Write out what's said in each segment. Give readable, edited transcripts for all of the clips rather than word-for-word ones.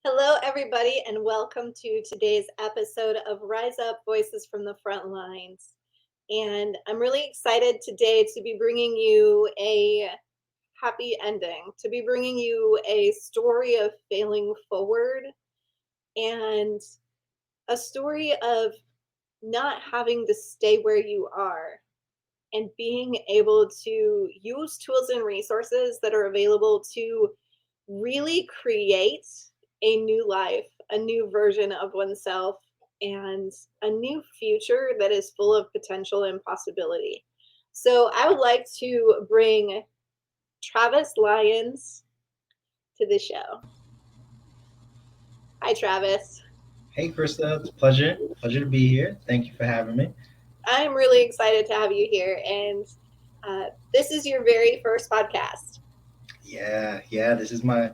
Hello, everybody, and welcome to today's episode of Rise Up Voices from the Frontlines. And I'm really excited today to be bringing you a happy ending, to be bringing you a story of failing forward and a story of not having to stay where you are and being able to use tools and resources that are available to really create a new life, a new version of oneself, and a new future that is full of potential and possibility. So, I would like to bring Travis Lyons to the show. Hi, Travis. Hey, Krista, it's a pleasure to be here. Thank you for having me. I'm really excited to have you here, and this is your very first podcast. Yeah, this is my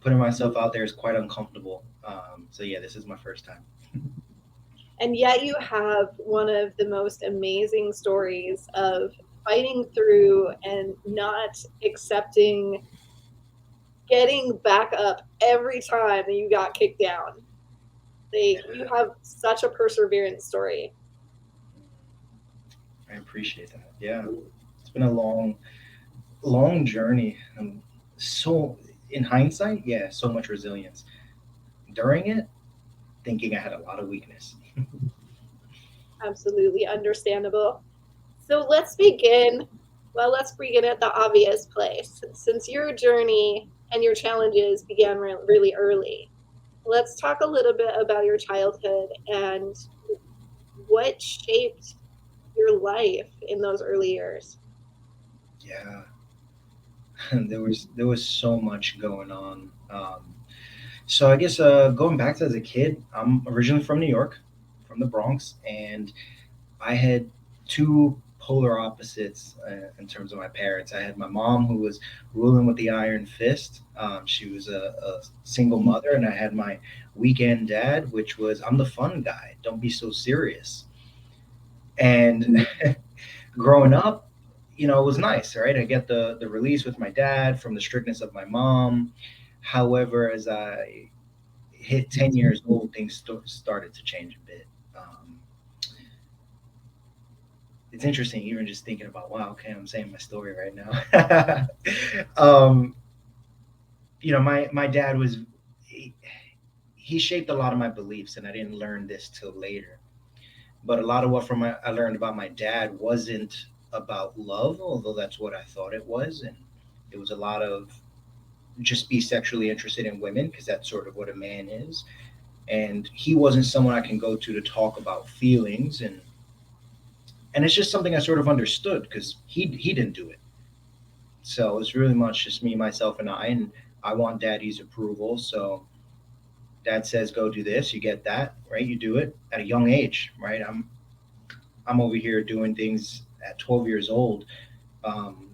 putting myself out there is quite uncomfortable. So yeah, this is my first time. And yet you have one of the most amazing stories of fighting through and not accepting getting back up every time that you got kicked down. You have such a perseverance story. I appreciate that. Yeah, it's been a long journey. So in hindsight, yeah, so much resilience. During it, thinking I had a lot of weakness. Absolutely understandable. So let's begin. Well, let's begin at the obvious place. Since your journey and your challenges began really early, let's talk a little bit about your childhood and what shaped your life in those early years. Yeah, there was so much going on. So I guess going back to as a kid, I'm originally from New York, from the Bronx, and I had two polar opposites in terms of my parents. I had my mom who was ruling with the iron fist. She was a single mother, and I had my weekend dad, which was I'm the fun guy. Don't be so serious. And growing up, it was nice, right? I get the release with my dad from the strictness of my mom. However, as I hit 10 years old, things started to change a bit. It's interesting, even just thinking about, wow, okay, I'm saying my story right now. um, my dad he shaped a lot of my beliefs, and I didn't learn this till later. But a lot of what I learned about my dad wasn't about love, although that's what I thought it was, and it was a lot of just be sexually interested in women because that's sort of what a man is. And he wasn't someone I can go to talk about feelings, and it's just something I sort of understood because he didn't do it. So it's really much just me, myself, and I want daddy's approval. So dad says go do this, you get that, right? You do it at a young age, right? I'm over here doing things at 12 years old, um,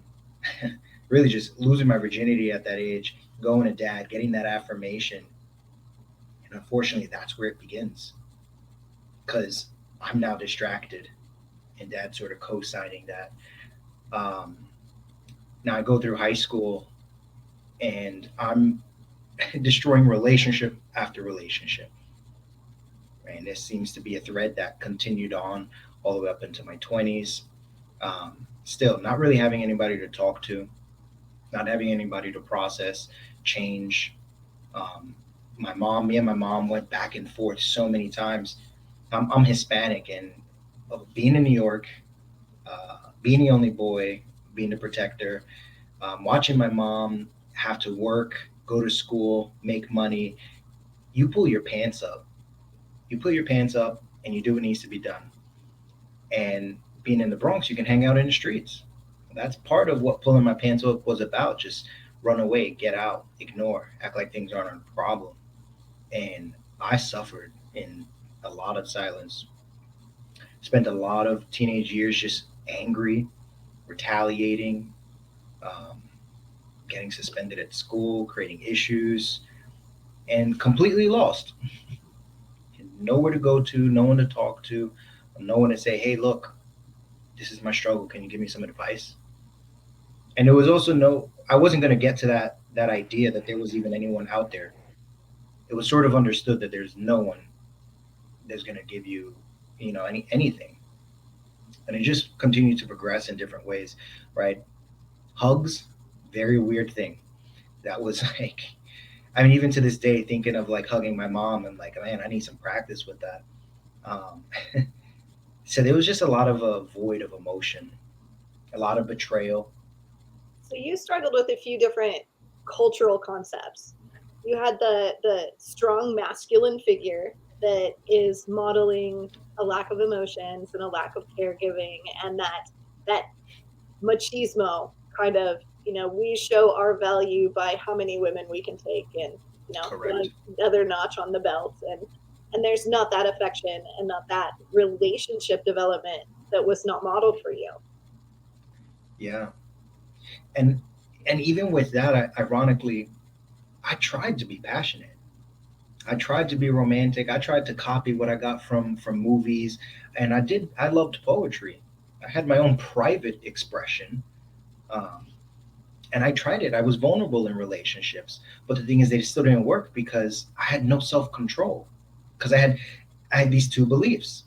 really just losing my virginity at that age, going to dad, getting that affirmation, and unfortunately, that's where it begins because I'm now distracted, and dad sort of co-signing that. Um, Now I go through high school, and I'm destroying relationship after relationship. Right? And this seems to be a thread that continued on all the way up into my 20s. Still, not really having anybody to talk to, not having anybody to process change. Um, me and my mom went back and forth so many times. I'm Hispanic, and being in New York, being the only boy, being the protector, watching my mom have to work, go to school, make money, you pull your pants up. You pull your pants up and you do what needs to be done. And being in the Bronx, you can hang out in the streets. That's part of what pulling my pants up was about. Just run away, get out, ignore, act like things aren't a problem. And I suffered in a lot of silence. Spent a lot of teenage years just angry, retaliating, um, getting suspended at school, creating issues, and completely lost. Nowhere to go to, no one to talk to, no one to say, hey, look, this is my struggle. Can you give me some advice? And it was also I wasn't going to get to that idea that there was even anyone out there. it was sort of understood that there's no one that's going to give you, anything. And it just continued to progress in different ways, right? Hugs, very weird thing. That was like, I mean, even to this day, thinking of like hugging my mom, and like, man, I need some practice with that. Um, so there was just a lot of a void of emotion, a lot of betrayal. So you struggled with a few different cultural concepts. You had the strong masculine figure that is modeling a lack of emotions and a lack of caregiving, and that machismo kind of, we show our value by how many women we can take, and Correct. another notch on the belt, and there's not that affection and not that relationship development that was not modeled for you. Yeah. And and even with that, ironically, I tried to be passionate. I tried to be romantic. I tried to copy what I got from movies, and I did. I loved poetry. I had my own private expression, um, and I tried it. I was vulnerable in relationships, but the thing is, they still didn't work because I had no self control. Because I had these two beliefs.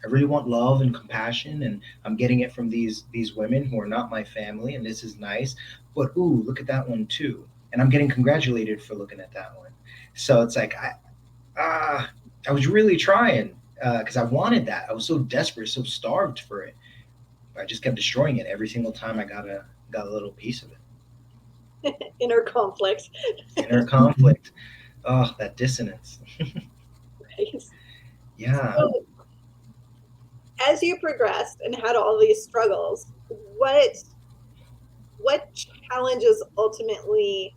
I really want love and compassion, and I'm getting it from these women who are not my family, and this is nice. But ooh, look at that one too, and I'm getting congratulated for looking at that one. So it's like I was really trying because I wanted that. I was so desperate, so starved for it. But I just kept destroying it every single time I got a little piece of it. Inner conflict. Inner conflict. Oh, that dissonance. Right? Yeah. So as you progressed and had all these struggles, what what challenges ultimately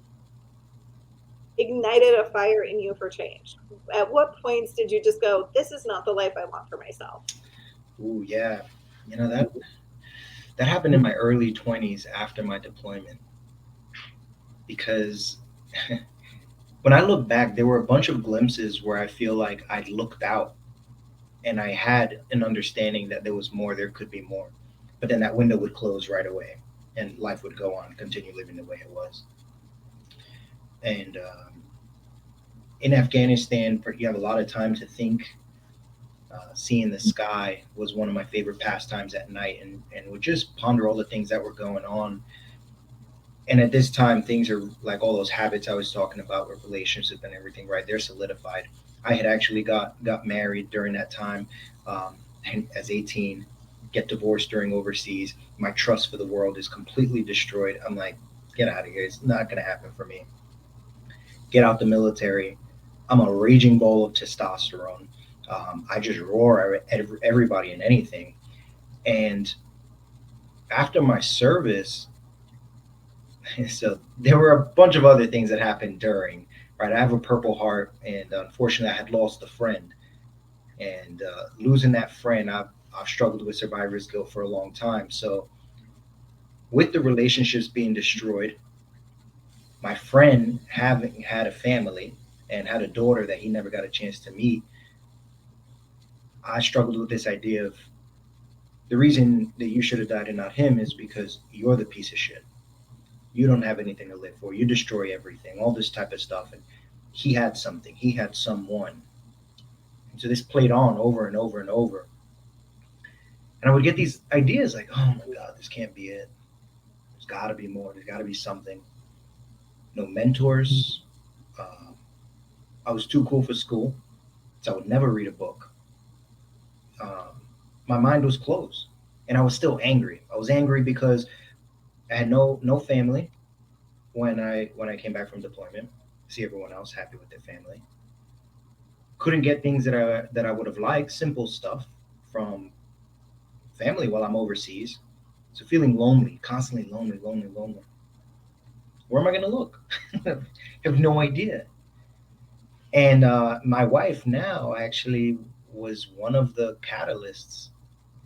ignited a fire in you for change? At what points did you just go, this is not the life I want for myself? Ooh, yeah. That happened in my early 20s after my deployment because when I look back, there were a bunch of glimpses where I feel like I looked out and I had an understanding that there was more, there could be more. But then that window would close right away and life would go on, continue living the way it was. And in Afghanistan, you have a lot of time to think. Seeing the sky was one of my favorite pastimes at night, and would just ponder all the things that were going on. And at this time, things are like all those habits I was talking about with relationships and everything, right? They're solidified. I had actually got married during that time, um, and as 18, get divorced during overseas. My trust for the world is completely destroyed. I'm like, get out of here. It's not going to happen for me. Get out the military. I'm a raging ball of testosterone. I just roar at everybody and anything. And after my service, so there were a bunch of other things that happened during. Right, I have a Purple Heart, and unfortunately, I had lost a friend. And losing that friend, I've struggled with survivor's guilt for a long time. So with the relationships being destroyed, my friend having had a family and had a daughter that he never got a chance to meet, I struggled with this idea of the reason that you should have died and not him is because you're the piece of shit. You don't have anything to live for. You destroy everything, all this type of stuff. And he had something, he had someone. And so this played on over and over and over. And I would get these ideas like, oh my God, this can't be it. There's got to be more. There's got to be something. No mentors. Uh, I was too cool for school, so I would never read a book. Um, my mind was closed, and I was still angry. I was angry because I had no family when I came back from deployment. See everyone else happy with their family. Couldn't get things that I would have liked, simple stuff from family while I'm overseas. So feeling lonely, constantly lonely, lonely, lonely. Where am I going to look? I have no idea. And my wife now actually was one of the catalysts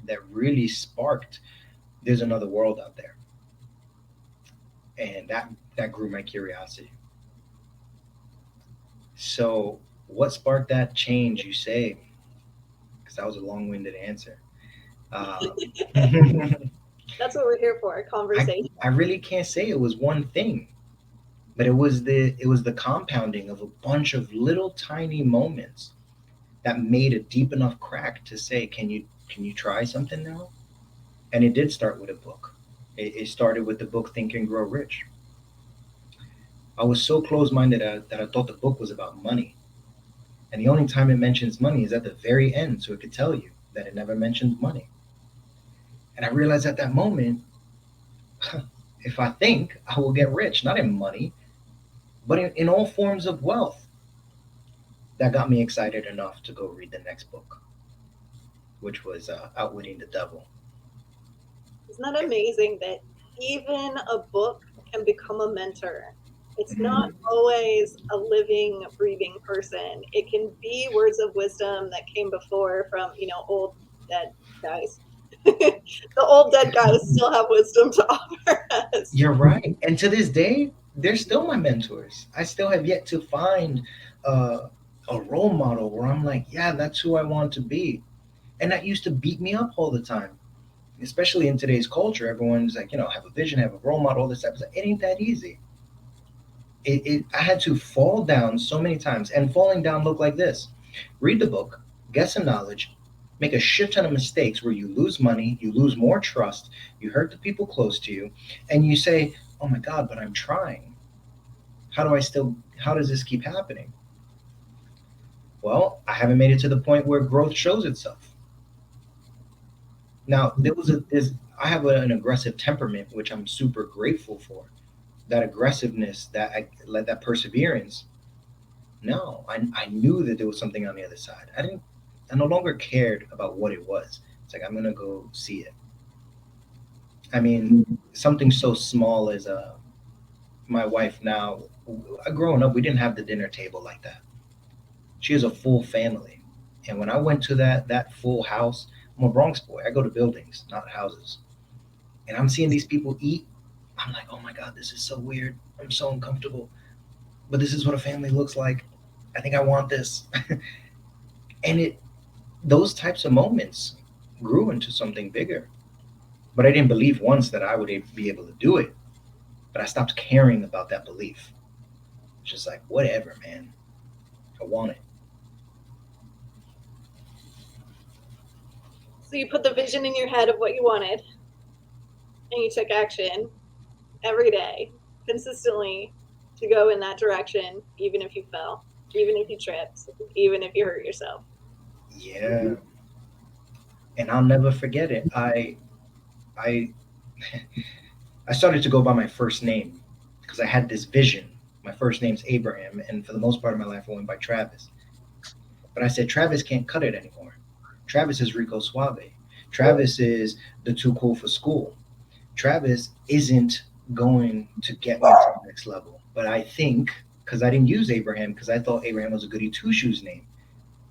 that really sparked there's another world out there, and that grew my curiosity. So, what sparked that change? You say, because that was a long-winded answer. Um, That's what we're here for, a I conversation. I really can't say it was one thing. But it was the compounding of a bunch of little tiny moments that made a deep enough crack to say, can you try something now? And it did start with a book. It started with the book Think and Grow Rich. I was so close-minded that I thought the book was about money. And the only time it mentions money is at the very end, so it could tell you that it never mentions money. And I realized at that moment, if I think, I will get rich, not in money, but in all forms of wealth. That got me excited enough to go read the next book, which was Outwitting the Devil. Isn't that amazing that even a book can become a mentor? It's not Mhm. always a living, breathing person. It can be words of wisdom that came before from, old dead guys. The old dead guys still have wisdom to offer us. You're right. And to this day, they're still my mentors. I still have yet to find uh, a role model where I'm like, yeah, that's who I want to be. And that used to beat me up all the time, especially in today's culture. Everyone's like, have a vision, have a role model, all this stuff. It ain't that easy. I had to fall down so many times, and falling down looked like this: read the book, get some knowledge, make a shit ton of mistakes where you lose money, you lose more trust, you hurt the people close to you, and you say, "Oh my God, but I'm trying. How does this keep happening?" Well, I haven't made it to the point where growth shows itself. Now, I have an aggressive temperament, which I'm super grateful for. That aggressiveness, that perseverance. No, I knew that there was something on the other side. I no longer cared about what it was. It's like, I'm gonna go see it. I mean, something so small as my wife now. Growing up, we didn't have the dinner table like that. She has a full family, and when I went to that full house, I'm a Bronx boy. I go to buildings, not houses, and I'm seeing these people eat. I'm like, oh my God, this is so weird. I'm so uncomfortable. But this is what a family looks like. I think I want this. And those types of moments grew into something bigger. But I didn't believe once that I would be able to do it. But I stopped caring about that belief. It's just like, whatever, man. I want it. So you put the vision in your head of what you wanted, and you took action every day, consistently, to go in that direction, even if you fell, even if you tripped, even if you hurt yourself. Yeah. And I'll never forget it. I I started to go by my first name because I had this vision. My first name's Abraham, and for the most part of my life, I went by Travis. But I said Travis can't cut it anymore. Travis is Rico Suave. Travis is the too cool for school. Travis isn't going to get me to the next level. But I think, because I didn't use Abraham because I thought Abraham was a goody two shoes name.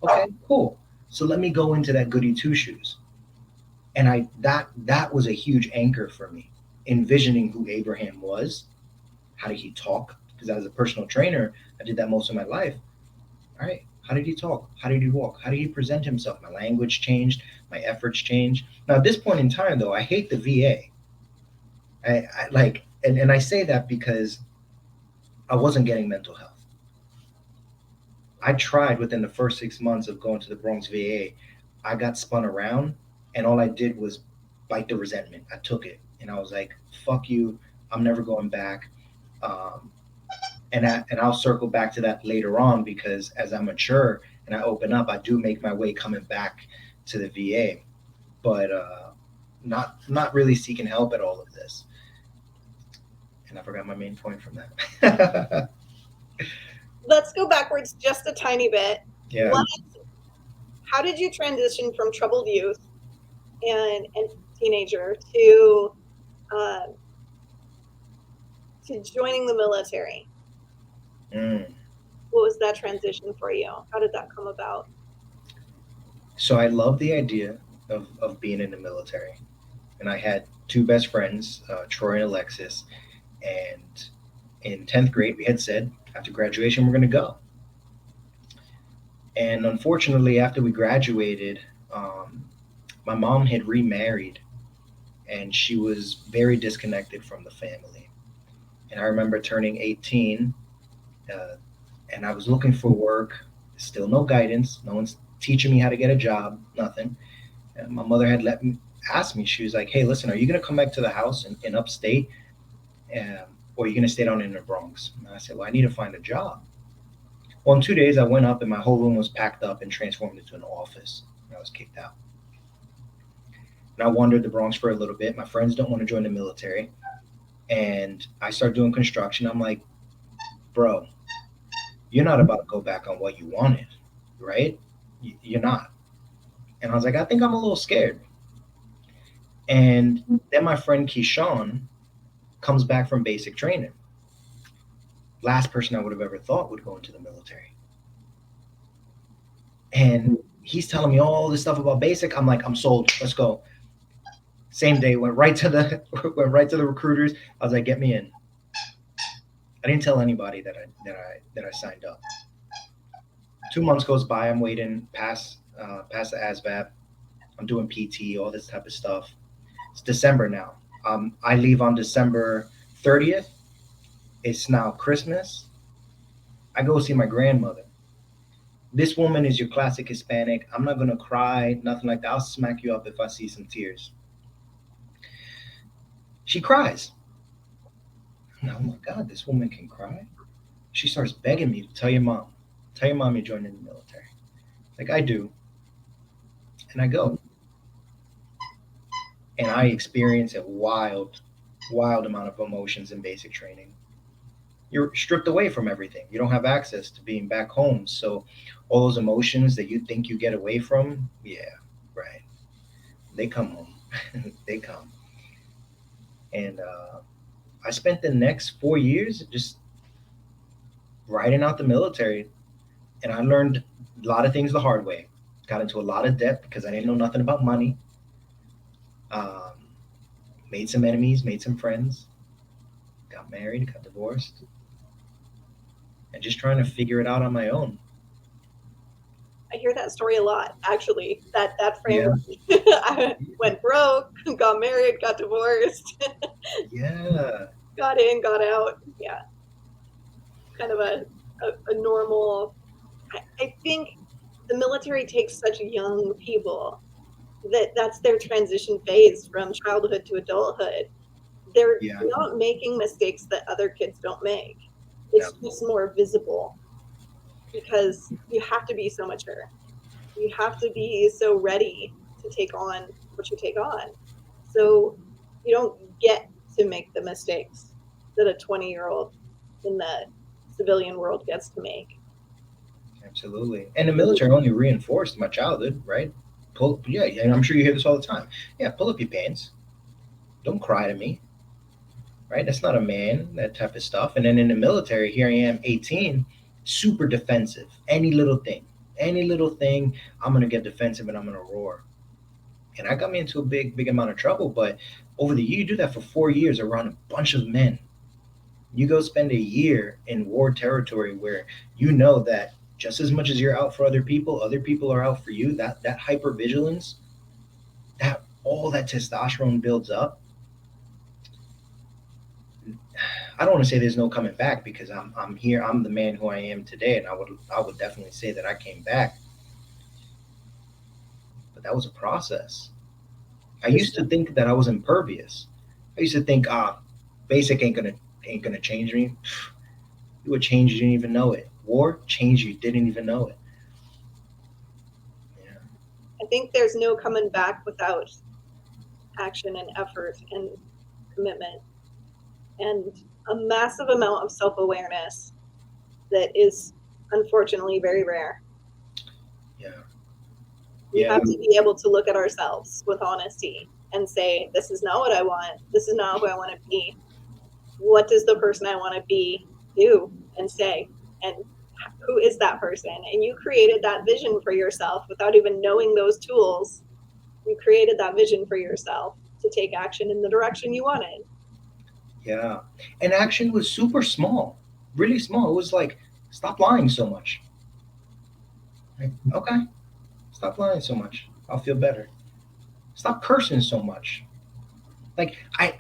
Okay, cool. So let me go into that goody two shoes. And that was a huge anchor for me, envisioning who Abraham was. How did he talk? Because as a personal trainer, I did that most of my life. All right. How did he talk? How did he walk? How did he present himself? My language changed. My efforts changed. Now, at this point in time, though, I hate the VA. I like, and I say that because I wasn't getting mental health. I tried within the first 6 months of going to the Bronx VA. I got spun around, and all I did was bite the resentment. I took it, and I was like, "Fuck you! I'm never going back." Um, and I'll circle back to that later on because as I mature and I open up, I do make my way coming back to the VA, but not really seeking help at all of this. And I forgot my main point from that. Let's go backwards just a tiny bit. Yeah. What, how did you transition from troubled youth and teenager uh, to joining the military? Mm. What was that transition for you? How did that come about? So I love the idea of being in the military, and I had two best friends, Troy and Alexis, and in 10th grade we had said after graduation we're going to go. And unfortunately, after we graduated, um, my mom had remarried and she was very disconnected from the family. And I remember turning 18, uh, and I was looking for work. Still no guidance. No one's teaching me how to get a job. Nothing. And my mother had let me ask me. She was like, "Hey, listen, are you gonna come back to the house in upstate, or are you gonna stay down in the Bronx?" And I said, "Well, I need to find a job." Well, in 2 days, I went up, and my whole room was packed up and transformed into an office. And I was kicked out. And I wandered the Bronx for a little bit. My friends don't want to join the military, and I started doing construction. I'm like, bro, you're not about to go back on what you wanted, right? You're not. And I was like, I think I'm a little scared. And then my friend Keyshawn comes back from basic training. Last person I would have ever thought would go into the military. And he's telling me all this stuff about basic. I'm like, I'm sold. Let's go. Same day, went right to the went right to the recruiters. I was like, get me in. I didn't tell anybody that I signed up. 2 months goes by. I'm waiting past the ASVAB. I'm doing PT, all this type of stuff. It's December now. I leave on December 30th. It's now Christmas. I go see my grandmother. This woman is your classic Hispanic. I'm not gonna cry, nothing like that. I'll smack you up if I see some tears. She cries. Oh my God, this woman can cry. She starts begging me to tell your mom. Tell your mom you're joining the military. Like I do. And I go. And I experience a wild amount of emotions in basic training. You're stripped away from everything. You don't have access to being back home. So all those emotions that you think you get away from, yeah, right. They come home. They come. And I spent the next 4 years just riding out the military, and I learned a lot of things the hard way. Got into a lot of debt because I didn't know nothing about money. Um, Made some enemies, made some friends, got married, got divorced, and just trying to figure it out on my own. I hear that story a lot, actually. That Yeah, framework. I went broke, got married, got divorced, yeah, got in, got out. Yeah, kind of a normal. I think the military takes such young people that's their transition phase from childhood to adulthood. They're yeah, not making mistakes that other kids don't make. It's yeah, just more visible because you have to be so mature. You have to be so ready to take on what you take on. So you don't get to make the mistakes that a 20-year-old in the civilian world gets to make. absolutely. And the military only reinforced my childhood, right? Pull, yeah, and I'm sure you hear this all the time. Yeah, pull up your pants. Don't cry to me, right? That's not a man, that type of stuff. And then in the military, here I am, 18, super defensive. Any little thing, I'm gonna get defensive and I'm gonna roar. And that got me into a big amount of trouble. But over the year, you do that for 4 years around a bunch of men. You go spend a year in war territory where you know that just as much as you're out for other people are out for you. That hypervigilance, that all that testosterone builds up. I don't want to say there's no coming back because I'm here. I'm the man who I am today, and I would definitely say that I came back. But that was a process. I used to think that I was impervious. I used to think, basic ain't gonna change me. It would change you didn't even know it. War changed you didn't even know it. Yeah, I think there's no coming back without action and effort and commitment and a massive amount of self awareness that is unfortunately very rare. yeah, We yeah, have to be able to look at ourselves with honesty and say, this is not what I want. This is not who I want to be. What does the person I want to be do and say? And who is that person? And you created that vision for yourself without even knowing those tools. You created that vision for yourself to take action in the direction you wanted. yeah. And action was super small, really small. It was like, stop lying so much. Like, okay, stop lying so much. I'll feel better. Stop cursing so much. Like I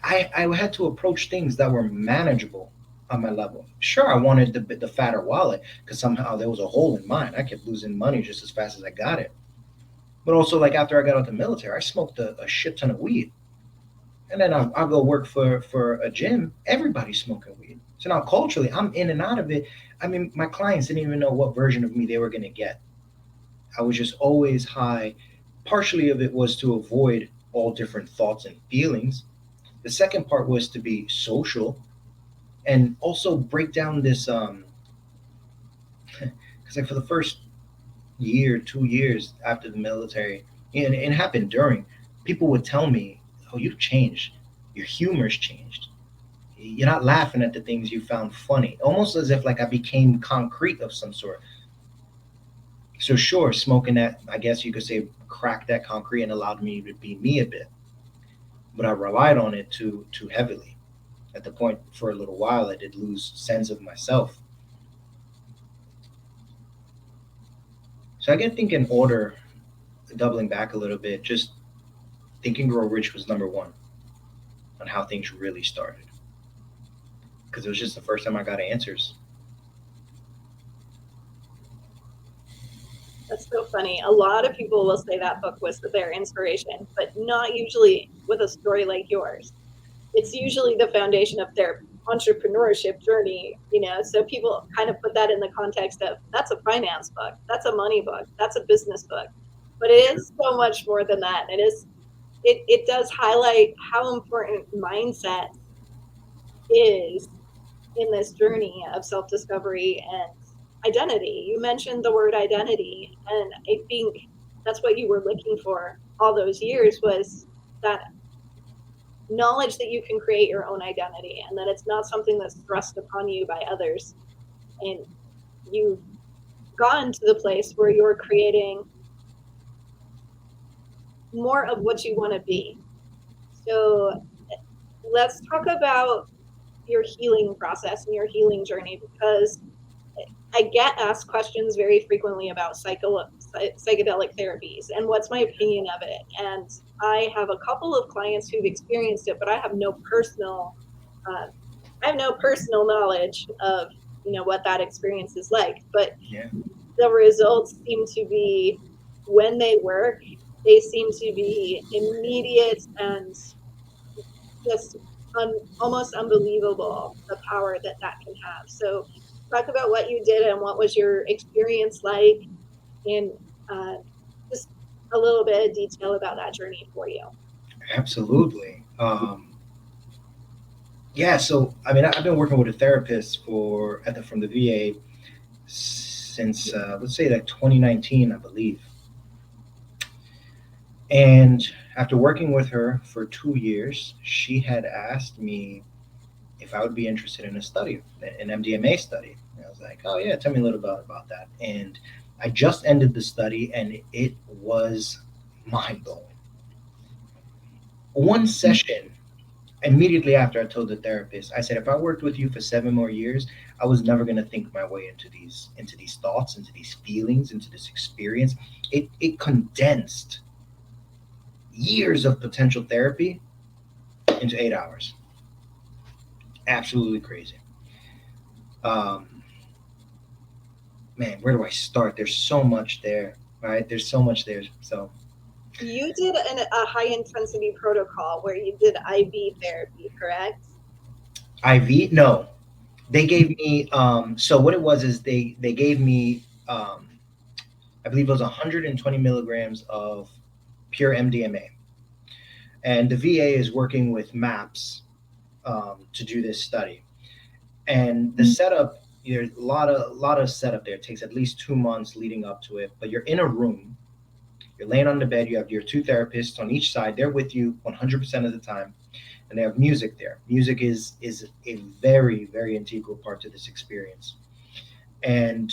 had to approach things that were manageable. on my level. Sure, I wanted the fatter wallet because somehow there was a hole in mine. I kept losing money just as fast as I got it. But also, like after I got out the military, I smoked a shit ton of weed, and then I'll go work for a gym. Everybody's smoking weed. So now culturally, I'm in and out of it. I mean, my clients didn't even know what version of me they were gonna get. I was just always high. Partially of it was to avoid all different thoughts and feelings. The second part was to be social and also break down this because like for the first year, 2 years after the military, and it happened during, people would tell me, "Oh, you've changed. Your humor's changed. You're not laughing at the things you found funny." Almost as if like I became concrete of some sort. So sure, smoking that, I guess you could say, cracked that concrete and allowed me to be me a bit. But I relied on it too heavily. At the point for a little while, I did lose sense of myself. So I think in order, doubling back a little bit, just Think and Grow Rich was number one on how things really started. Because it was just the first time I got answers. That's so funny. A lot of people will say that book was their inspiration, but not usually with a story like yours. It's usually the foundation of their entrepreneurship journey, you know. So people kind of put that in the context of that's a finance book, that's a money book, that's a business book. But it is so much more than that. It does highlight how important mindset is in this journey of self-discovery and identity. You mentioned the word identity, and I think that's what you were looking for all those years, was that knowledge that you can create your own identity and that it's not something that's thrust upon you by others. And you've gotten to the place where you're creating more of what you want to be. So let's talk about your healing process and your healing journey, because I get asked questions very frequently about psychedelic therapies and what's my opinion of it. And I have a couple of clients who've experienced it, but uh, I have no personal knowledge of, you know, what that experience is like. But Yeah, the results seem to be, when they work, they seem to be immediate and just almost unbelievable, the power that that can have. So talk about what you did and what was your experience like, and uh, just a little bit of detail about that journey for you. absolutely. Yeah, so I mean, I've been working with a therapist from the VA since let's say like 2019, I believe. And after working with her for 2 years, she had asked me if I would be interested in a study, an MDMA study. And I was like, oh yeah, tell me a little bit about that. And I just ended the study, and it was mind blowing. One session, immediately after, I told the therapist, I said, if I worked with you for 7 more years, I was never going to think my way into these thoughts, into these feelings, into this experience. It condensed years of potential therapy into 8 hours. Absolutely crazy. Um, Man, where do I start? There's so much there, right? There's so much there. So You did a high intensity protocol where you did IV therapy, correct? IV, no, they gave me. So what it was is they gave me. I believe it was 120 milligrams of pure MDMA, and the VA is working with MAPS to do this study. And the setup, there's a lot of setup there. It takes at least 2 months leading up to it. But you're in a room, you're laying on the bed, you have your two therapists on each side. They're with you 100% of the time, and they have music there. Music is a very very integral part to this experience. And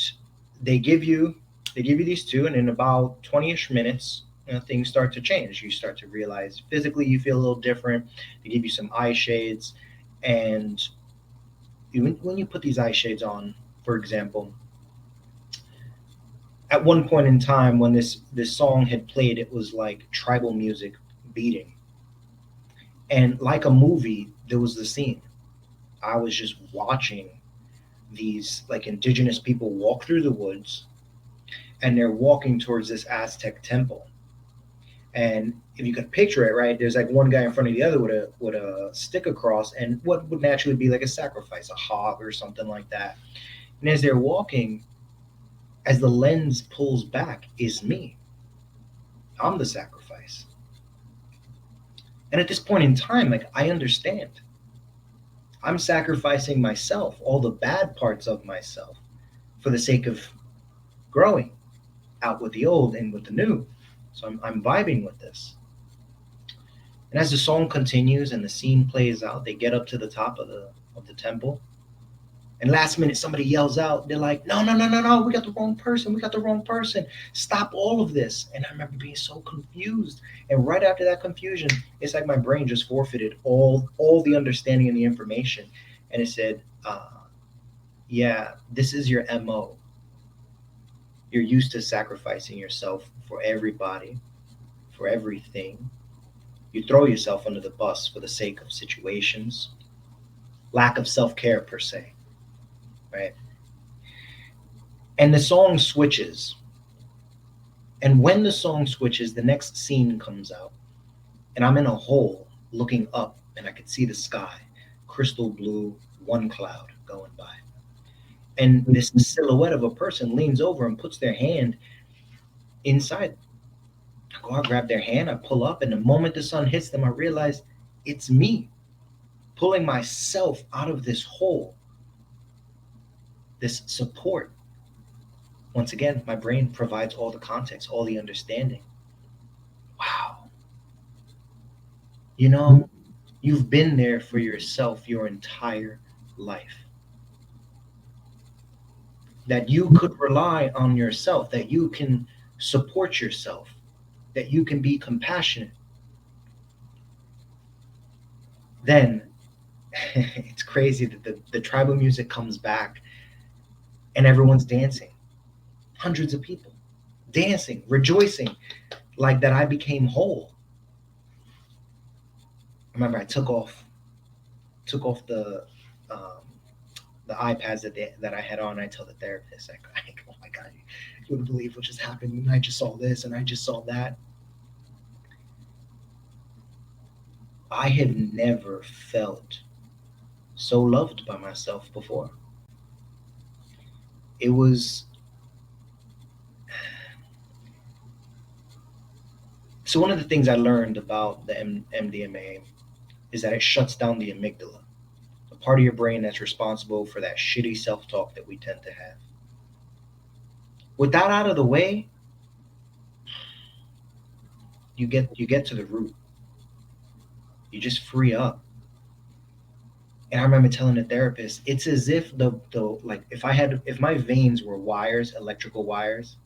they give you they give you these two, and in about 20ish minutes, things start to change. You start to realize physically you feel a little different. They give you some eye shades, and when you put these eye shades on, for example, at one point in time when this song had played, it was like tribal music beating, and like a movie, there was the scene. I was just watching these like indigenous people walk through the woods, and they're walking towards this Aztec temple. And if you could picture it, right, there's like one guy in front of the other with a stick across, and what would naturally be like a sacrifice, a hog or something like that. And as they're walking, as the lens pulls back, is me. I'm the sacrifice. And at this point in time, like I understand. I'm sacrificing myself, all the bad parts of myself, for the sake of growing out with the old and with the new. So I'm vibing with this. And as the song continues and the scene plays out, they get up to the top of the temple. And last minute, somebody yells out, they're like, no, no, no, no, no, we got the wrong person. We got the wrong person. Stop all of this. And I remember being so confused. And right after that confusion, it's like my brain just forfeited all the understanding and the information. And it said, yeah, this is your MO. You're used to sacrificing yourself for everybody, for everything. You throw yourself under the bus for the sake of situations, lack of self-care per se, right? And the song switches. And when the song switches, the next scene comes out. And I'm in a hole looking up, and I could see the sky, crystal blue, one cloud going by. And this silhouette of a person leans over and puts their hand inside. I go out, grab their hand, I pull up, and the moment the sun hits them, I realize it's me pulling myself out of this hole, this support. Once again, my brain provides all the context, all the understanding. Wow. You know, you've been there for yourself your entire life. That you could rely on yourself, that you can support yourself, that you can be compassionate. Then it's crazy that the tribal music comes back and everyone's dancing. Hundreds of people dancing, rejoicing, like that I became whole. I remember I took off um, the iPads that I had on. I tell the therapist, like, oh my God, you wouldn't believe what just happened. And I just saw this and I just saw that. I had never felt so loved by myself before. It was so one of the things I learned about the MDMA is that it shuts down the amygdala, the part of your brain that's responsible for that shitty self-talk that we tend to have. With that out of the way, you get to the root. You just free up. And I remember telling the therapist, it's as if the like if my veins were wires, electrical wires,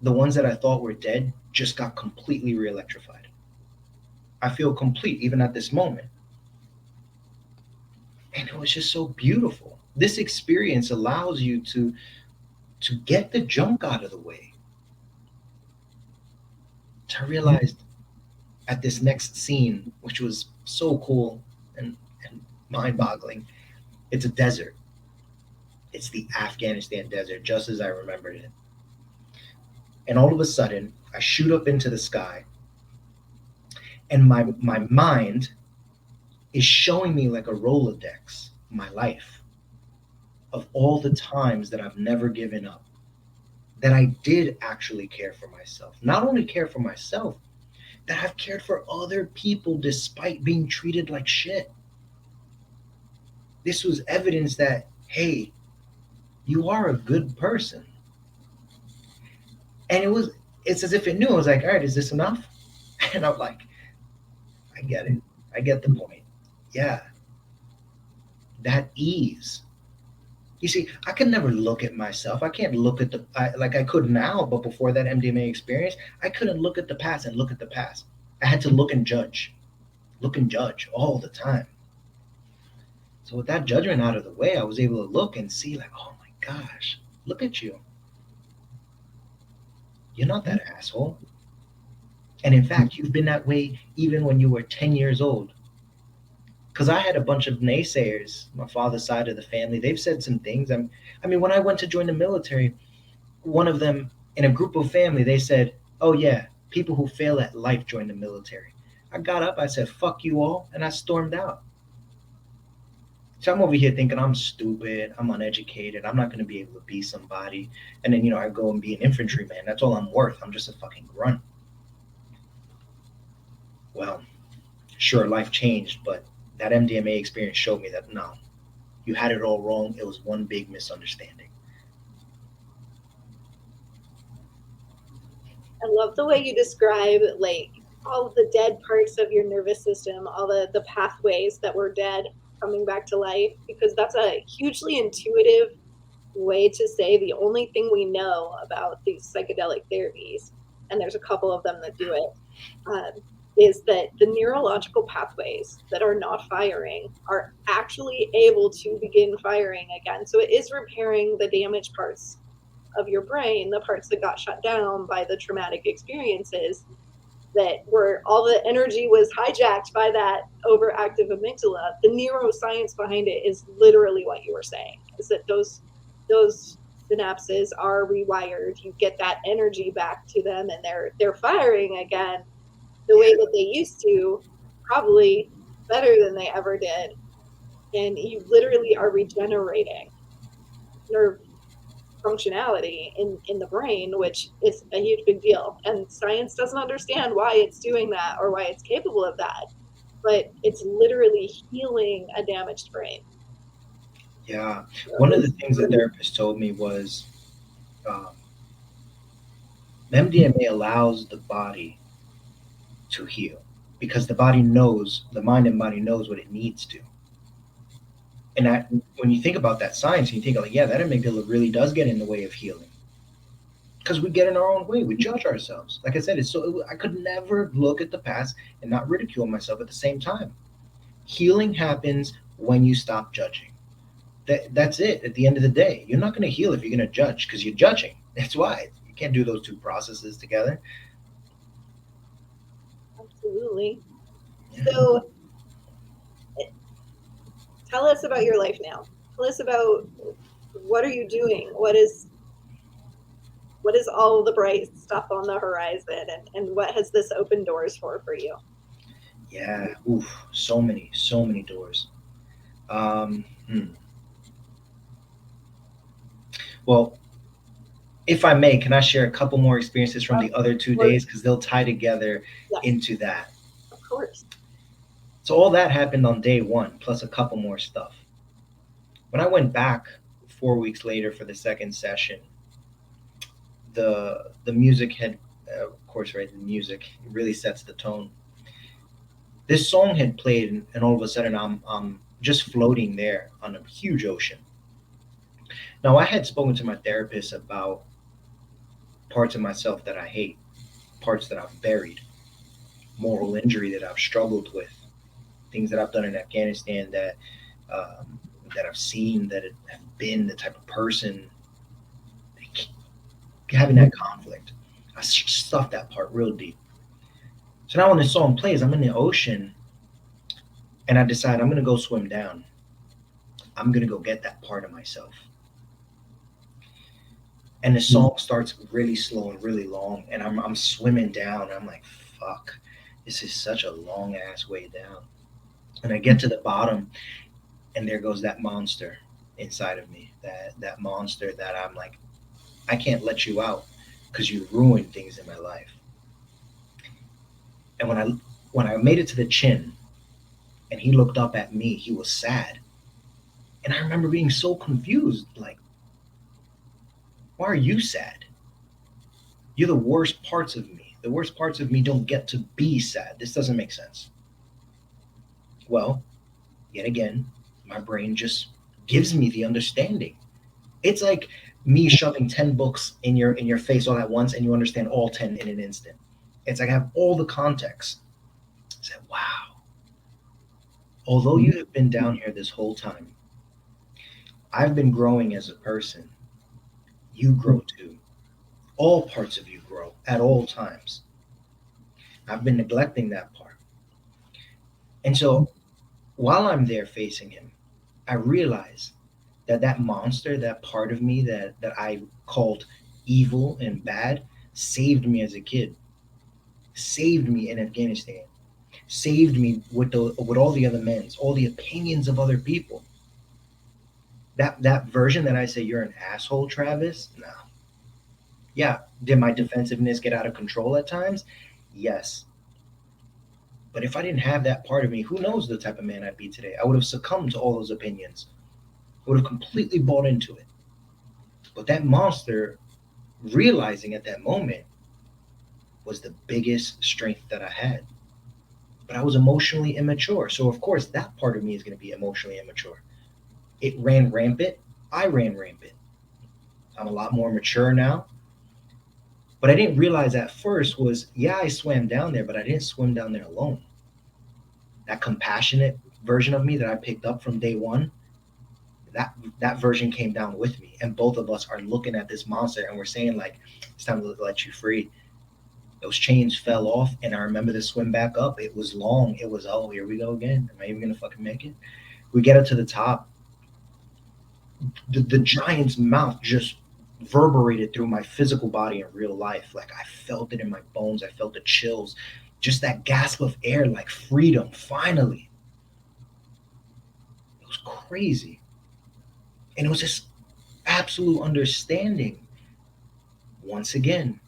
the ones that I thought were dead just got completely re-electrified. I feel complete even at this moment. And it was just so beautiful. This experience allows you to get the junk out of the way. So I realized at this next scene, which was so cool and mind-boggling, it's a desert. It's the Afghanistan desert, just as I remembered it. And all of a sudden, I shoot up into the sky, and my mind is showing me like a Rolodex, my life, of all the times that I've never given up, that I did actually care for myself. Not only care for myself, that I've cared for other people despite being treated like shit. This was evidence that, hey, you are a good person. And it's as if it knew. I was like, all right, is this enough? And I'm like, I get it. I get the point. Yeah. That ease. You see, I could never look at myself. I can't look at like I could now, but before that MDMA experience, I couldn't look at the past and look at the past. I had to look and judge all the time. So with that judgment out of the way, I was able to look and see like, oh my gosh, look at you. You're not that asshole. And in fact, you've been that way even when you were 10 years old. Because I had a bunch of naysayers, my father's side of the family. They've said some things. I mean, when I went to join the military, one of them in a group of family, they said, "Oh yeah, people who fail at life join the military." I got up, I said, "Fuck you all," and I stormed out. So I'm over here thinking I'm stupid, I'm uneducated, I'm not going to be able to be somebody. And then, I go and be an infantryman. That's all I'm worth. I'm just a fucking grunt. Well, sure, life changed, but that MDMA experience showed me that no, you had it all wrong. It was one big misunderstanding. I love the way you describe like all of the dead parts of your nervous system, all the pathways that were dead coming back to life, because that's a hugely intuitive way to say the only thing we know about these psychedelic therapies, and there's a couple of them that do it, is that the neurological pathways that are not firing are actually able to begin firing again. So it is repairing the damaged parts of your brain, the parts that got shut down by the traumatic experiences, that where all the energy was hijacked by that overactive amygdala. The neuroscience behind it is literally what you were saying, is that those synapses are rewired. You get that energy back to them, and they're firing again the way that they used to, probably better than they ever did. And you literally are regenerating nerve functionality in the brain, which is a huge big deal. And science doesn't understand why it's doing that or why it's capable of that, but it's literally healing a damaged brain. Yeah. One of the things the therapist told me was um, MDMA allows the body to heal because the mind and body knows what it needs to. And that, when you think about that science, you think like, yeah, that amygdala really does get in the way of healing because we get in our own way. We judge ourselves. Like I said, I could never look at the past and not ridicule myself at the same time. Healing happens when you stop judging. That's it. At the end of the day, you're not going to heal if you're going to judge because you're judging. That's why you can't do those two processes together. Absolutely. Yeah. So tell us about your life now. Tell us about what are you doing? What is all the bright stuff on the horizon, and what has this opened doors for you? Yeah. Oof. So many doors. Um, hmm. Well, if I may, can I share a couple more experiences from the other two Or, days because they'll tie together yes, into that. of course. So all that happened on day one, plus a couple more stuff. When I went back 4 weeks later for the second session, the music had, of course, right. The music really sets the tone. This song had played, and all of a sudden I'm just floating there on a huge ocean. Now I had spoken to my therapist about parts of myself that I hate, parts that I've buried, moral injury that I've struggled with, things that I've done in Afghanistan that I've seen that have been the type of person having that conflict. I stuffed that part real deep. So now when this song plays, I'm in the ocean and I decide I'm gonna go swim down. I'm gonna go get that part of myself. And the song starts really slow and really long, and I'm swimming down. And I'm like, fuck, this is such a long ass way down. And I get to the bottom, and there goes that monster inside of me. That monster that I'm like, I can't let you out because you ruined things in my life. And when I made it to the chin, and he looked up at me, he was sad. And I remember being so confused, like, why are you sad? You're the worst parts of me. The worst parts of me don't get to be sad. This doesn't make sense. Well, yet again, my brain just gives me the understanding. It's like me shoving 10 books in your face all at once and you understand all 10 in an instant. It's like I have all the context. I said, wow, although you have been down here this whole time, I've been growing as a person. You grow too. All parts of you grow at all times. I've been neglecting that part. And so While I'm there facing him, I realize that that monster, that part of me that I called evil and bad, saved me as a kid, saved me in Afghanistan, saved me with all the other men's, all the opinions of other people. That version that I say you're an asshole, Travis. No, yeah. Did my defensiveness get out of control at times? Yes. But if I didn't have that part of me, who knows the type of man I'd be today? I would have succumbed to all those opinions. I would have completely bought into it. But that monster, realizing at that moment, was the biggest strength that I had. But I was emotionally immature. So, of course, that part of me is going to be emotionally immature. It ran rampant. I ran rampant. I'm a lot more mature now. But I didn't realize at first was, yeah, I swam down there, but I didn't swim down there alone. That compassionate version of me that I picked up from day one, that that version came down with me. And both of us are looking at this monster and we're saying, like, it's time to let you free. Those chains fell off, and I remember to swim back up. It was long. It was, oh, here we go again. Am I even gonna fucking make it? We get up to the top. The giant's mouth just reverberated through my physical body in real life. Like I felt it in my bones. I felt the chills. Just that gasp of air, like freedom, finally. It was crazy. And it was this absolute understanding. Once again,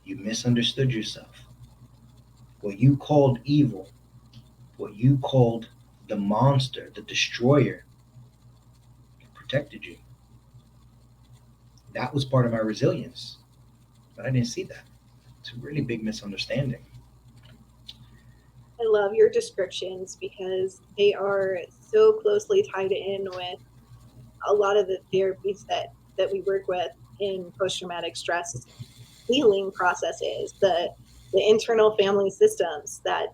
you misunderstood yourself. What you called evil, what you called the monster, the destroyer, protected you. That was part of my resilience. But I didn't see that. It's a really big misunderstanding. I love your descriptions because they are so closely tied in with a lot of the therapies that we work with in post-traumatic stress healing processes, the internal family systems, that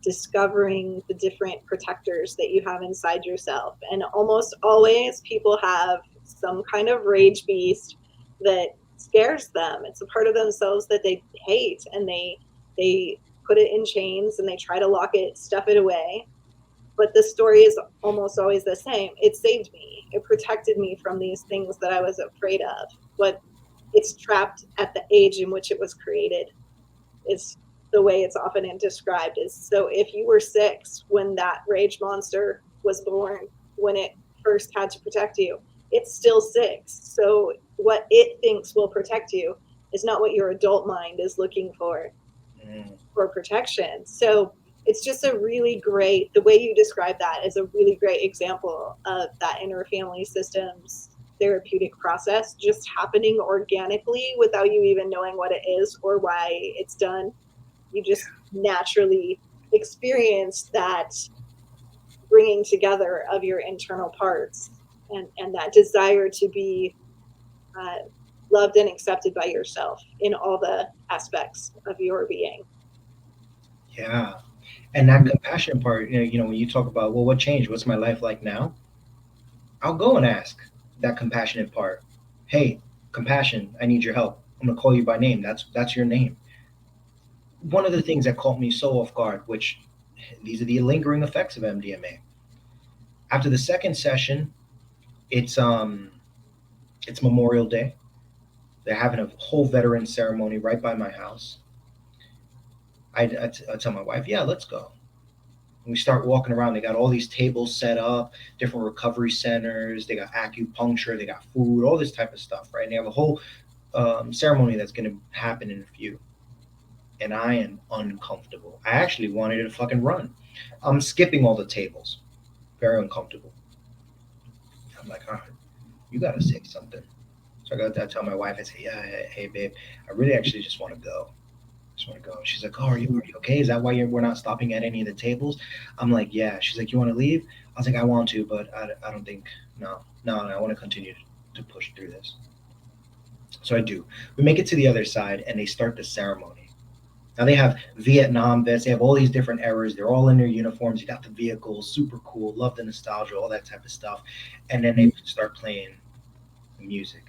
discovering the different protectors that you have inside yourself. And almost always people have some kind of rage beast that scares them. It's a part of themselves that they hate, and they put it in chains and they try to lock it, stuff it away. But the story is almost always the same. It saved me. It protected me from these things that I was afraid of. But it's trapped at the age in which it was created. Is the way it's often described. Is so if you were 6 when that rage monster was born, when it first had to protect you, it's still 6. So what it thinks will protect you is not what your adult mind is looking Mm. for protection. So it's just a really great, the way you describe that is a really great example of that inner family systems therapeutic process just happening organically without you even knowing what it is or why it's done. You just naturally experience that bringing together of your internal parts, and that desire to be uh, loved and accepted by yourself in all the aspects of your being. Yeah. And that compassion part, when you talk about, well, what changed? What's my life like now? I'll go and ask that compassionate part. Hey, compassion, I need your help. I'm gonna call you by name. That's your name. One of the things that caught me so off guard, which these are the lingering effects of MDMA. After the second session, it's it's Memorial Day. They're having a whole veteran ceremony right by my house. I tell my wife, yeah, let's go. And we start walking around. They got all these tables set up, different recovery centers. They got acupuncture. They got food, all this type of stuff, right? And they have a whole ceremony that's going to happen in a few. And I am uncomfortable. I actually wanted to fucking run. I'm skipping all the tables. Very uncomfortable. I'm like, all right, you got to say something. So I got to tell my wife, I say, yeah, hey, babe, I really actually just want to go. Just want to go. She's like, oh, are you okay? Is that why we're not stopping at any of the tables? I'm like, yeah. She's like, you want to leave? I was like, I want to, but I don't think, no, I want to continue to push through this. So I do. We make it to the other side and they start the ceremony. Now they have Vietnam vets. They have all these different eras. They're all in their uniforms. You got the vehicles, super cool. Love the nostalgia, all that type of stuff. And then they start playing music.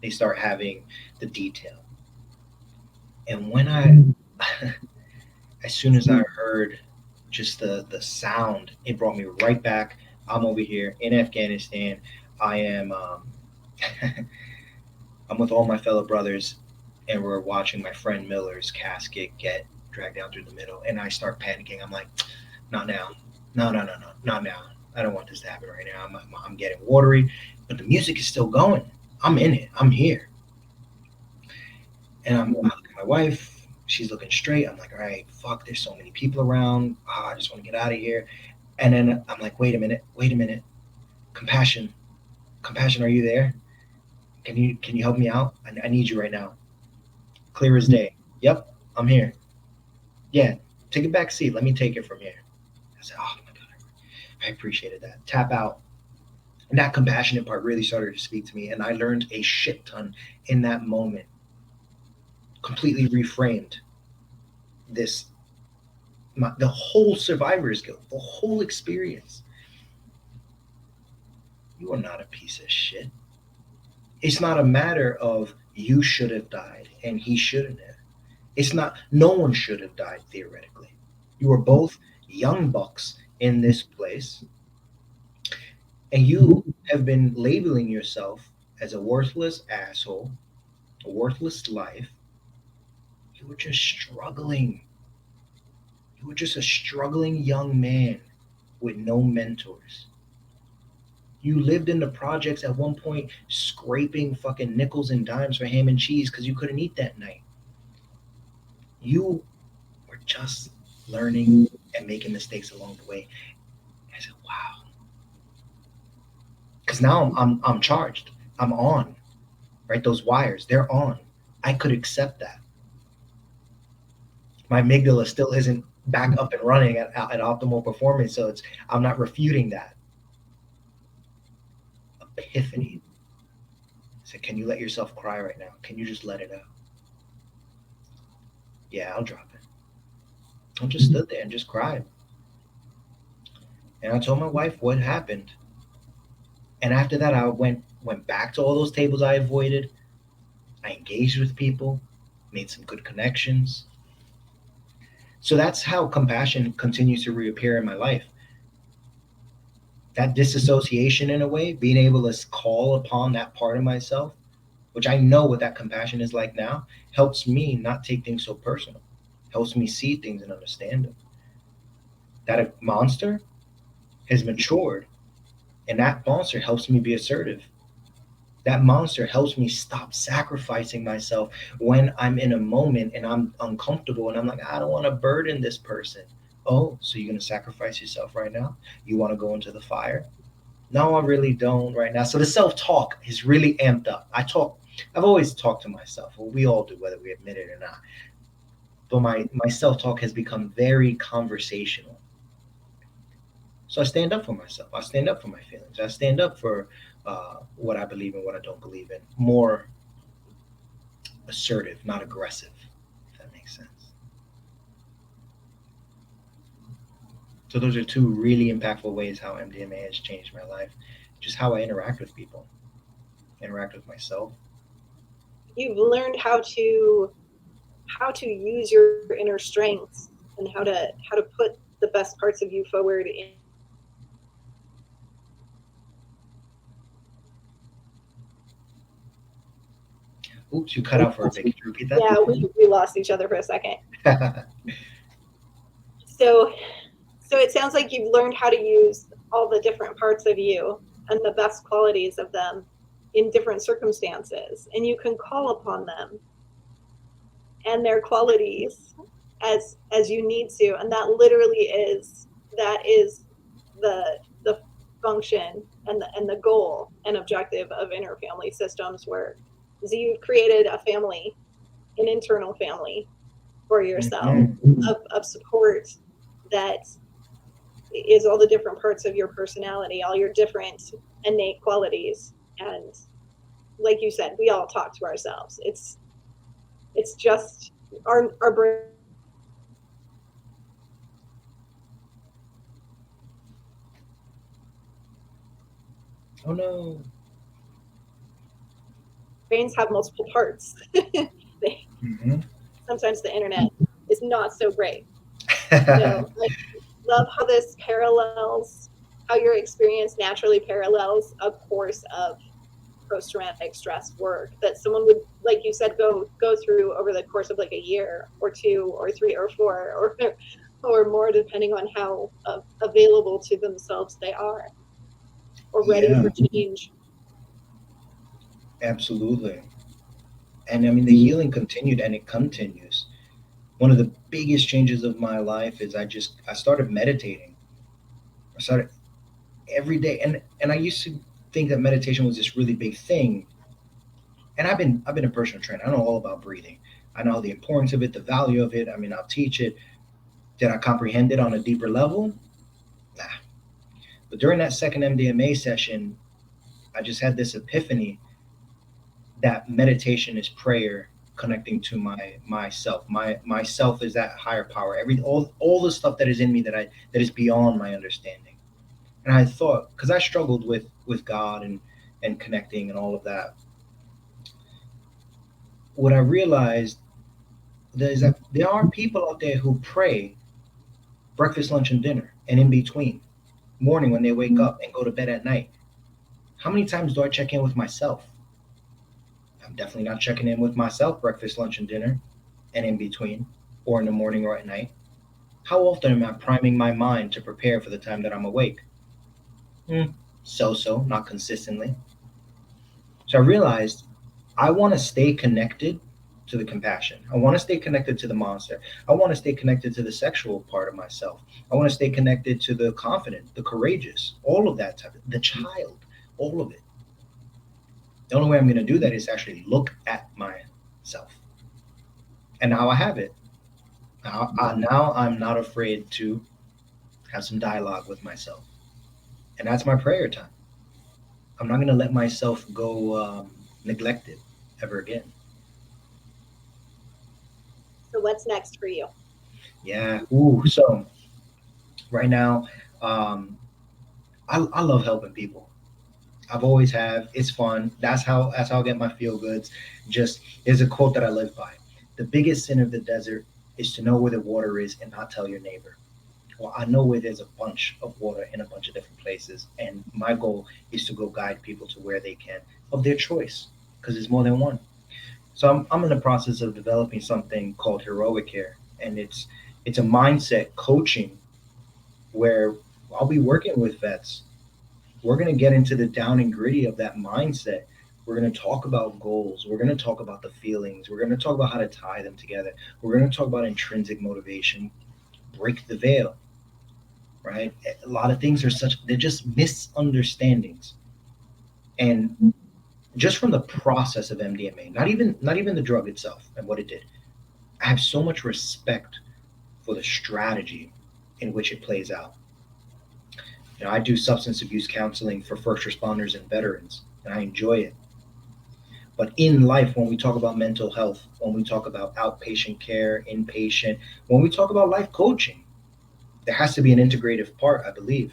They start having the detail. And when I, as soon as I heard just the sound, it brought me right back. I'm over here in Afghanistan. I am I'm with all my fellow brothers, and we're watching my friend Miller's casket get dragged down through the middle, and I start panicking. I'm like, not now, no, not now. I don't want this to happen right now. I'm getting watery, but the music is still going. I'm in it. I'm here, and I look at my wife. She's looking straight. I'm like, all right, fuck. There's so many people around. I just want to get out of here. And then I'm like, wait a minute. Compassion, compassion. Are you there? Can you help me out? I need you right now. Clear as day. Yep, I'm here. Yeah, take a back seat. Let me take it from here. I said, oh my God, I appreciated that. Tap out. And that compassionate part really started to speak to me. And I learned a shit ton in that moment. Completely reframed this, the whole survivor's guilt, the whole experience. You are not a piece of shit. It's not a matter of you should have died and he shouldn't have. It's not, no one should have died theoretically. You are both young bucks in this place, and you have been labeling yourself as a worthless asshole, a worthless life. You were just struggling. You were just a struggling young man with no mentors. You lived in the projects at one point, scraping fucking nickels and dimes for ham and cheese because you couldn't eat that night. You were just learning and making mistakes along the way. I said, wow. Because now I'm charged. I'm on. Right? Those wires, they're on. I could accept that. My amygdala still isn't back up and running at optimal performance, so I'm not refuting that. Epiphany. I said, can you let yourself cry right now? Can you just let it out? Yeah, I'll drop it. I just stood there and just cried. And I told my wife what happened. And after that, I went back to all those tables I avoided. I engaged with people, made some good connections. So that's how compassion continues to reappear in my life. That disassociation, in a way, being able to call upon that part of myself, which I know what that compassion is like now, helps me not take things so personal, helps me see things and understand them. That monster has matured, and that monster helps me be assertive. That monster helps me stop sacrificing myself when I'm in a moment and I'm uncomfortable and I'm like, I don't want to burden this person. Oh, so you're going to sacrifice yourself right now? You want to go into the fire? No, I really don't right now. So the self-talk is really amped up. I've always talked to myself. Well, we all do, whether we admit it or not. But my self-talk has become very conversational. So I stand up for myself. I stand up for my feelings. I stand up for what I believe in, what I don't believe in. More assertive, not aggressive, if that makes sense. So those are two really impactful ways how MDMA has changed my life. Just how I interact with people, interact with myself. You've learned how to use your inner strengths and how to put the best parts of you forward in. Oops, you cut out for a bit. Can you repeat that? Yeah, we lost each other for a second. So it sounds like you've learned how to use all the different parts of you and the best qualities of them in different circumstances, and you can call upon them and their qualities as you need to, and that literally is the function and the goal and objective of inner family systems work. So you've created a family, an internal family for yourself of support that is all the different parts of your personality, all your different innate qualities. And like you said, we all talk to ourselves. It's just our brain. Oh no. Brains have multiple parts. Sometimes the internet is not so great. So love how this parallels, how your experience naturally parallels a course of post-traumatic stress work that someone would, like you said, go through over the course of like a year or 2 or 3 or 4 or more, depending on how available to themselves they are or ready Yeah, for change. absolutely. And I mean, the healing continued and it continues. One of the biggest changes of my life is I started meditating. I started every day, and I used to think that meditation was this really big thing. And I've been a personal trainer. I know all about breathing. I know the importance of it, the value of it. I mean, I'll teach it. Did I comprehend it on a deeper level? Nah. But during that second MDMA session, I just had this epiphany that meditation is prayer connecting to myself. Myself is that higher power. All the stuff that is in me that is beyond my understanding. And I thought, because I struggled with God and connecting and all of that, what I realized is that there are people out there who pray breakfast, lunch, and dinner, and in between, morning when they wake up and go to bed at night. How many times do I check in with myself? I'm definitely not checking in with myself breakfast, lunch, and dinner, and in between, or in the morning or at night. How often am I priming my mind to prepare for the time that I'm awake? So, not consistently. So I realized I want to stay connected to the compassion. I want to stay connected to the monster. I want to stay connected to the sexual part of myself. I want to stay connected to the confident, the courageous, all of that type of the child, all of it. The only way I'm going to do that is actually look at myself. And now I have it. Now I'm not afraid to have some dialogue with myself. And that's my prayer time. I'm not going to let myself go neglected ever again. So what's next for you? Yeah. Ooh. So right now, um, I love helping people. I've always have. It's fun. That's how I get my feel goods. Just there's a quote that I live by. The biggest sin of the desert is to know where the water is and not tell your neighbor. Well, I know where there's a bunch of water in a bunch of different places, and my goal is to go guide people to where they can of their choice, because there's more than one. So I'm in the process of developing something called Heroic Care, and it's a mindset coaching where I'll be working with vets. We're going to get into the down and gritty of that mindset. We're going to talk about goals. We're going to talk about the feelings. We're going to talk about how to tie them together. We're going to talk about intrinsic motivation, break the veil, right? A lot of things they're just misunderstandings. And just from the process of MDMA, not even the drug itself and what it did, I have so much respect for the strategy in which it plays out. I do substance abuse counseling for first responders and veterans, and I enjoy it. But in life, when we talk about mental health, when we talk about outpatient care, inpatient, when we talk about life coaching, there has to be an integrative part, I believe.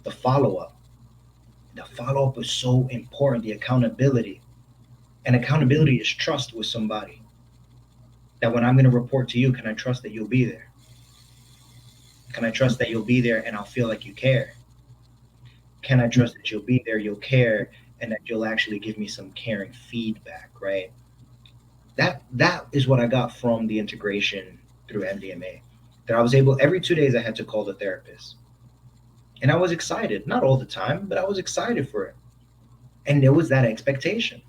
The follow up. The follow up is so important, the accountability. And accountability is trust with somebody. That when I'm going to report to you, can I trust that you'll be there? Can I trust that you'll be there and I'll feel like you care? Can I trust that you'll be there, you'll care, and that you'll actually give me some caring feedback, right? That is what I got from the integration through MDMA. That I was able every 2 days I had to call the therapist. And I was excited. Not all the time, but I was excited for it. And there was that expectation.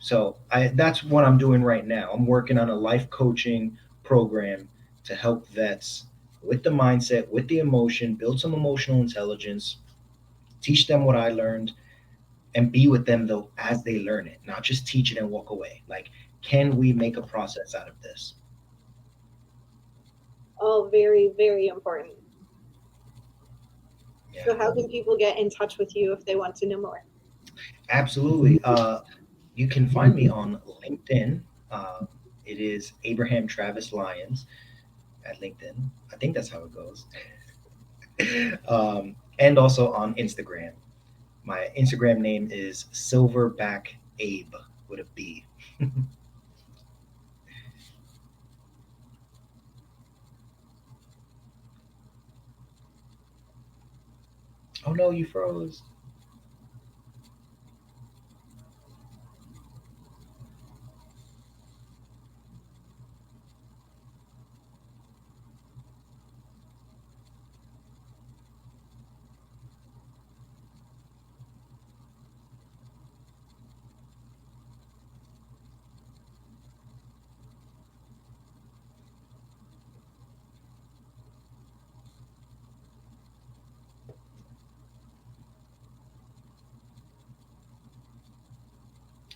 So that's what I'm doing right now. I'm working on a life coaching program to help vets with the mindset, with the emotion, build some emotional intelligence, teach them what I learned, and be with them though as they learn it, not just teach it and walk away. Like, can we make a process out of this? All very, very important. Yeah, So how can people get in touch with you if they want to know more? absolutely. You can find me on LinkedIn. Uh, it is Abraham Travis Lyons at LinkedIn. I think that's how it goes. And also on Instagram. My Instagram name is Silverback Abe with a B. Oh no, you froze.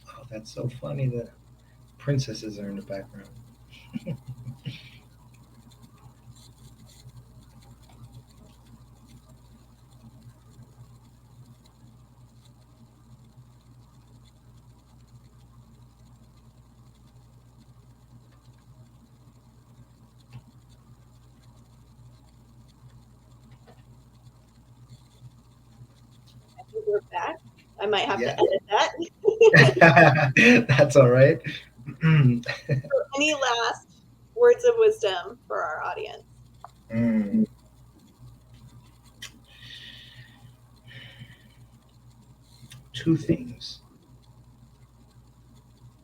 Oh, that's so funny. The princesses are in the background. I think we're back. I might have to Yeah. edit that. That's all right. So any last words of wisdom for our audience? Mm. Two things.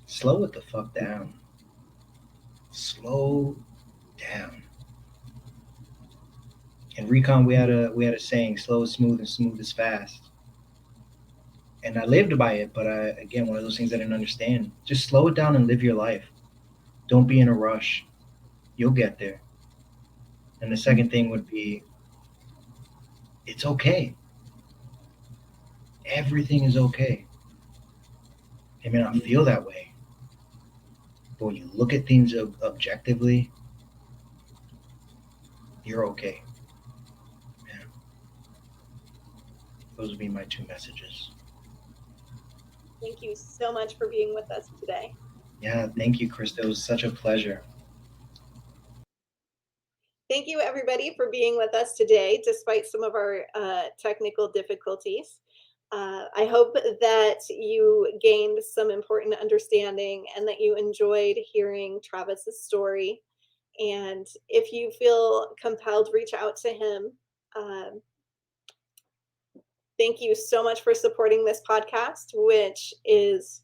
Slow it the fuck down. Slow down. In recon, we had a saying: slow is smooth and smooth is fast. And I lived by it, but again, one of those things I didn't understand. Just slow it down and live your life. Don't be in a rush. You'll get there. And the second thing would be, it's okay. Everything is okay. It may not feel that way, but when you look at things objectively, you're okay. Yeah. Those would be my two messages. Thank you so much for being with us today. Yeah, thank you, Krista. It was such a pleasure. Thank you, everybody, for being with us today, despite some of our technical difficulties. I hope that you gained some important understanding and that you enjoyed hearing Travis's story. And if you feel compelled, reach out to him. Um, thank you so much for supporting this podcast, which is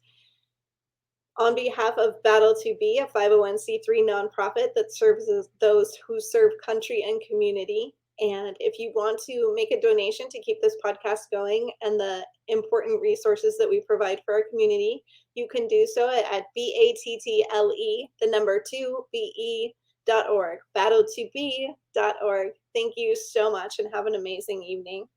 on behalf of Battle to Be, a 501c3 nonprofit that serves those who serve country and community. And if you want to make a donation to keep this podcast going and the important resources that we provide for our community, you can do so at BATTLE, the number 2, BE.org, battle2be.org. Thank you so much and have an amazing evening.